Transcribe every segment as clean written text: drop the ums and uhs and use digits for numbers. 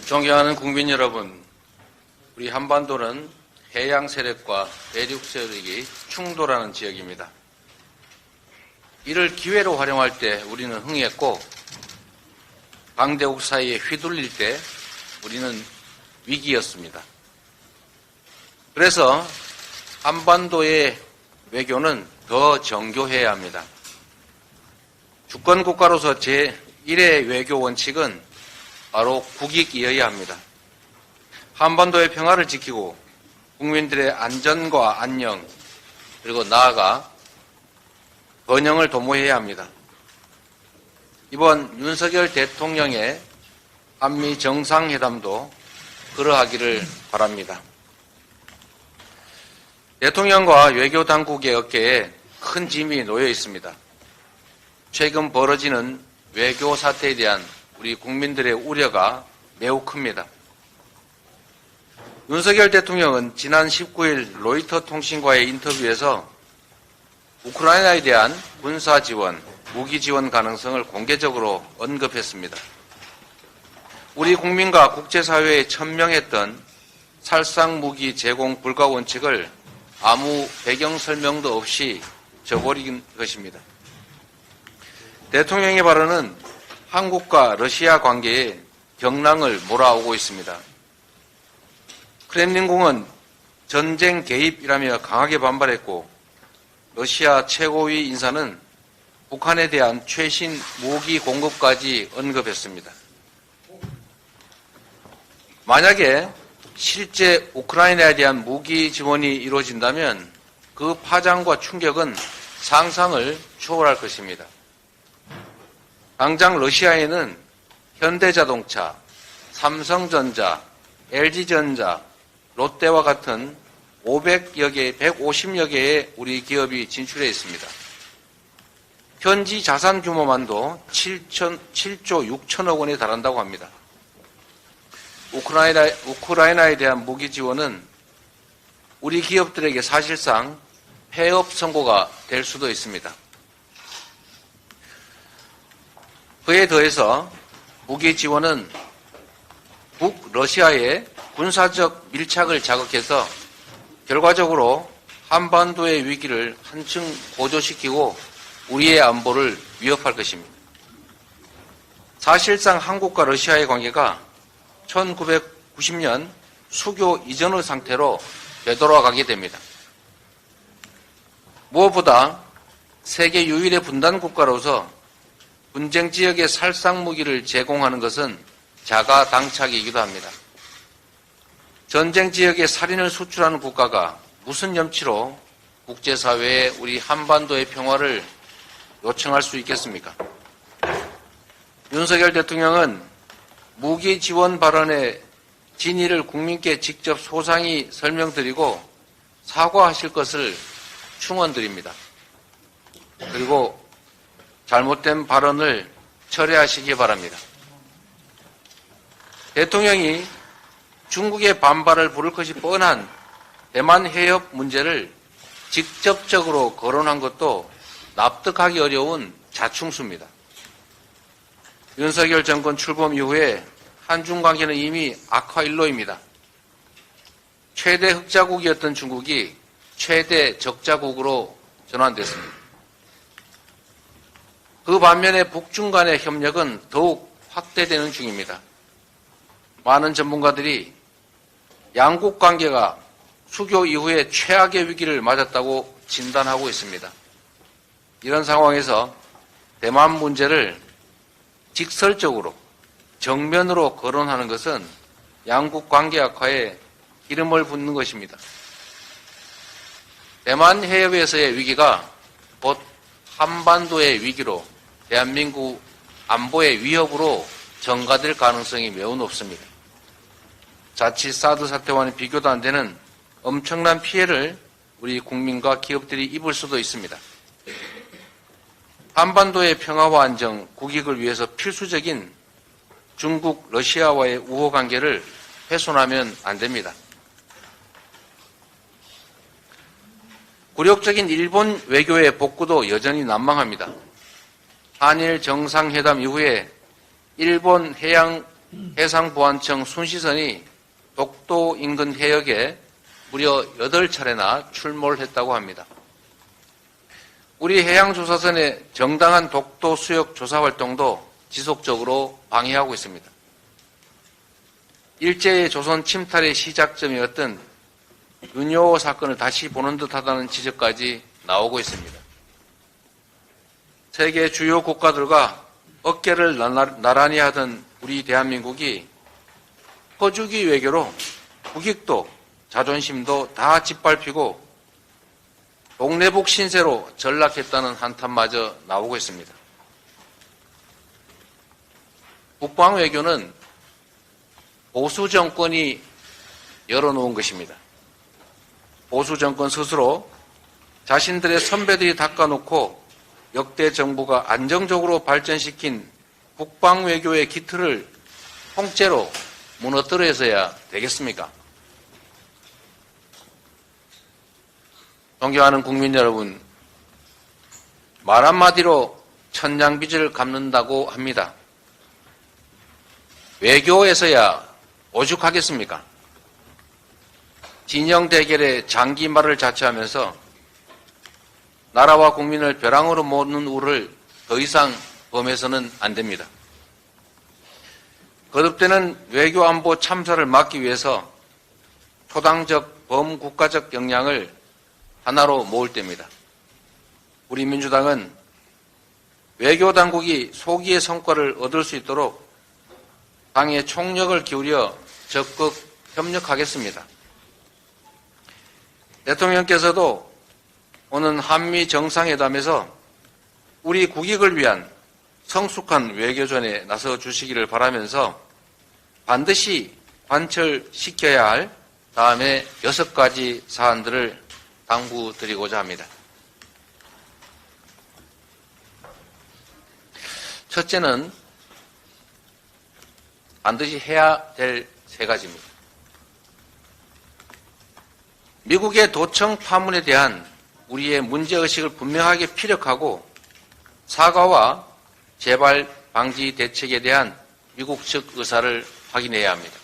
존경하는 국민 여러분, 우리 한반도는 해양 세력과 대륙 세력이 충돌하는 지역입니다. 이를 기회로 활용할 때 우리는 흥했고, 강대국 사이에 휘둘릴 때 우리는 위기였습니다. 그래서 한반도의 외교는 더 정교해야 합니다. 주권국가로서 제1의 외교 원칙은 바로 국익이어야 합니다. 한반도의 평화를 지키고 국민들의 안전과 안녕, 그리고 나아가 번영을 도모해야 합니다. 이번 윤석열 대통령의 한미 정상회담도 그러하기를 바랍니다. 대통령과 외교 당국의 어깨에 큰 짐이 놓여 있습니다. 최근 벌어지는 외교 사태에 대한 우리 국민들의 우려가 매우 큽니다. 윤석열 대통령은 지난 19일 로이터 통신과의 인터뷰에서 우크라이나에 대한 군사 지원, 무기 지원 가능성을 공개적으로 언급했습니다. 우리 국민과 국제사회에 천명했던 살상 무기 제공 불가 원칙을 아무 배경 설명도 없이 저버린 것입니다. 대통령의 발언은 한국과 러시아 관계에 경랑을 몰아오고 있습니다. 크렘린궁은 전쟁 개입이라며 강하게 반발했고, 러시아 최고위 인사는 북한에 대한 최신 무기 공급까지 언급했습니다. 만약에 실제 우크라이나에 대한 무기 지원이 이루어진다면 그 파장과 충격은 상상을 초월할 것입니다. 당장 러시아에는 현대자동차, 삼성전자, LG전자, 롯데와 같은 500여 개, 150여 개의 우리 기업이 진출해 있습니다. 현지 자산 규모만도 7조 6천억 원에 달한다고 합니다. 우크라이나에 대한 무기 지원은 우리 기업들에게 사실상 폐업 선고가 될 수도 있습니다. 그에 더해서 무기 지원은 북러시아의 군사적 밀착을 자극해서 결과적으로 한반도의 위기를 한층 고조시키고 우리의 안보를 위협할 것입니다. 사실상 한국과 러시아의 관계가 1990년 수교 이전의 상태로 되돌아가게 됩니다. 무엇보다 세계 유일의 분단 국가로서 분쟁 지역에 살상 무기를 제공하는 것은 자가당착이기도 합니다. 전쟁 지역에 살인을 수출하는 국가가 무슨 염치로 국제사회에 우리 한반도의 평화를 요청할 수 있겠습니까? 윤석열 대통령은 무기 지원 발언의 진위를 국민께 직접 소상히 설명드리고 사과하실 것을 충원드립니다. 그리고 잘못된 발언을 철회하시기 바랍니다. 대통령이 중국의 반발을 부를 것이 뻔한 대만 해협 문제를 직접적으로 거론한 것도 납득하기 어려운 자충수입니다. 윤석열 정권 출범 이후에 한중 관계는 이미 악화일로입니다. 최대 흑자국이었던 중국이 최대 적자국으로 전환됐습니다. 그 반면에 북중 간의 협력은 더욱 확대되는 중입니다. 많은 전문가들이 양국 관계가 수교 이후에 최악의 위기를 맞았다고 진단하고 있습니다. 이런 상황에서 대만 문제를 직설적으로 정면으로 거론하는 것은 양국 관계 악화에 기름을 붓는 것입니다. 대만 해협에서의 위기가 곧 한반도의 위기로 대한민국 안보의 위협으로 전가될 가능성이 매우 높습니다. 자칫 사드 사태와는 비교도 안 되는 엄청난 피해를 우리 국민과 기업들이 입을 수도 있습니다. 한반도의 평화와 안정, 국익을 위해서 필수적인 중국, 러시아와의 우호 관계를 훼손하면 안 됩니다. 굴욕적인 일본 외교의 복구도 여전히 난망합니다. 한일 정상회담 이후에 일본 해양 해상보안청 순시선이 독도 인근 해역에 무려 8차례나 출몰을 했다고 합니다. 우리 해양조사선의 정당한 독도 수역 조사 활동도 지속적으로 방해하고 있습니다. 일제의 조선 침탈의 시작점이었던 윤효호 사건을 다시 보는 듯하다는 지적까지 나오고 있습니다. 세계 주요 국가들과 어깨를 나란히 하던 우리 대한민국이 퍼주기 외교로 국익도 자존심도 다 짓밟히고 동네북 신세로 전락했다는 한탄마저 나오고 있습니다. 국방 외교는 보수 정권이 열어놓은 것입니다. 보수 정권 스스로 자신들의 선배들이 닦아놓고 역대 정부가 안정적으로 발전시킨 국방 외교의 기틀을 통째로 무너뜨려서야 되겠습니까? 존경하는 국민 여러분, 말 한마디로 천냥빚을 갚는다고 합니다. 외교에서야 오죽하겠습니까? 진영 대결의 장기말을 자처하면서 나라와 국민을 벼랑으로 모는 우를 더 이상 범해서는 안 됩니다. 거듭되는 외교안보 참사를 막기 위해서 초당적 범국가적 역량을 하나로 모을 때입니다. 우리 민주당은 외교당국이 소기의 성과를 얻을 수 있도록 당의 총력을 기울여 적극 협력하겠습니다. 대통령께서도 오는 한미 정상회담에서 우리 국익을 위한 성숙한 외교전에 나서 주시기를 바라면서 반드시 관철시켜야 할 다음에 6가지 사안들을 당부드리고자 합니다. 첫째는 반드시 해야 될 3가지입니다. 미국의 도청 파문에 대한 우리의 문제의식을 분명하게 피력하고 사과와 재발 방지 대책에 대한 미국 측 의사를 확인해야 합니다.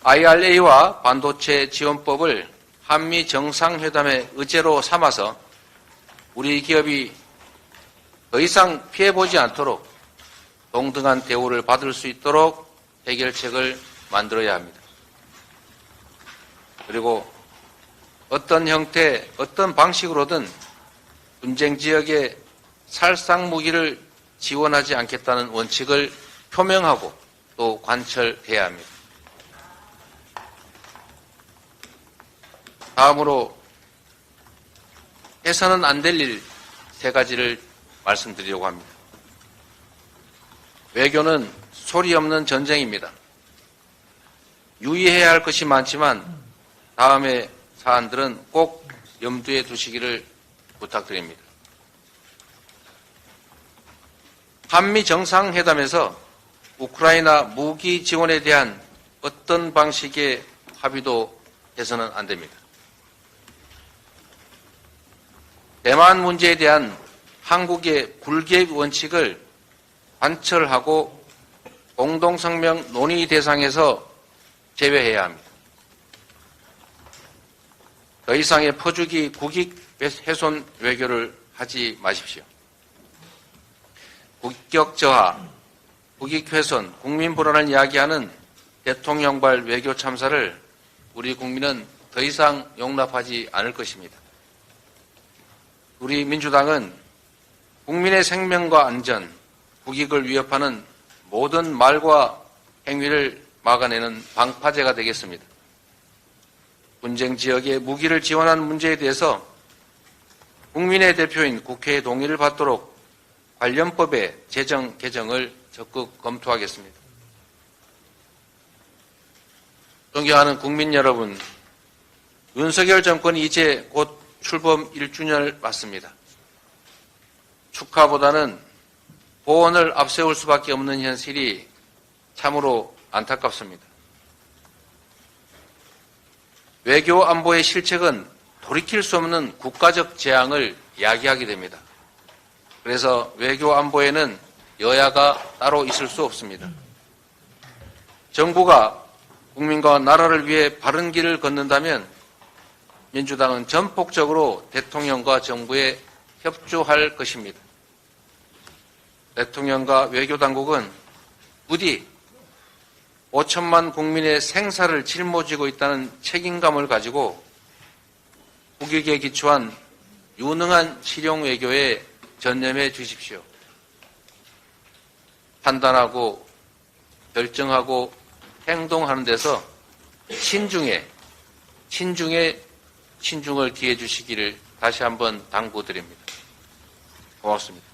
IRA와 반도체 지원법을 한미 정상회담의 의제로 삼아서 우리 기업이 더 이상 피해보지 않도록 동등한 대우를 받을 수 있도록 해결책을 만들어야 합니다. 그리고 어떤 형태, 어떤 방식으로든 분쟁 지역에 살상 무기를 지원하지 않겠다는 원칙을 표명하고 또 관철해야 합니다. 다음으로 해서는 안 될 일 3가지를 말씀드리려고 합니다. 외교는 소리 없는 전쟁입니다. 유의해야 할 것이 많지만 다음의 사안들은 꼭 염두에 두시기를 부탁드립니다. 한미 정상회담에서 우크라이나 무기 지원에 대한 어떤 방식의 합의도 해서는 안 됩니다. 대만 문제에 대한 한국의 불개입 원칙을 관철하고 공동성명 논의 대상에서 제외해야 합니다. 더 이상의 퍼주기 국익 훼손 외교를 하지 마십시오. 국격 저하, 국익 훼손, 국민 불안을 이야기하는 대통령발 외교 참사를 우리 국민은 더 이상 용납하지 않을 것입니다. 우리 민주당은 국민의 생명과 안전, 국익을 위협하는 모든 말과 행위를 막아내는 방파제가 되겠습니다. 분쟁 지역에 무기를 지원하는 문제에 대해서 국민의 대표인 국회의 동의를 받도록 관련법의 제정 개정을 적극 검토하겠습니다. 존경하는 국민 여러분, 윤석열 정권이 이제 곧 출범 1주년을 맞습니다. 축하보다는 보원을 앞세울 수밖에 없는 현실이 참으로 안타깝습니다. 외교 안보의 실책은 돌이킬 수 없는 국가적 재앙을 야기하게 됩니다. 그래서 외교 안보에는 여야가 따로 있을 수 없습니다. 정부가 국민과 나라를 위해 바른 길을 걷는다면 민주당은 전폭적으로 대통령과 정부에 협조할 것입니다. 대통령과 외교당국은 부디 5천만 국민의 생사를 짊어지고 있다는 책임감을 가지고 국익에 기초한 유능한 실용 외교에 전념해 주십시오. 판단하고 결정하고 행동하는 데서 신중을 기해 주시기를 다시 한번 당부드립니다. 고맙습니다.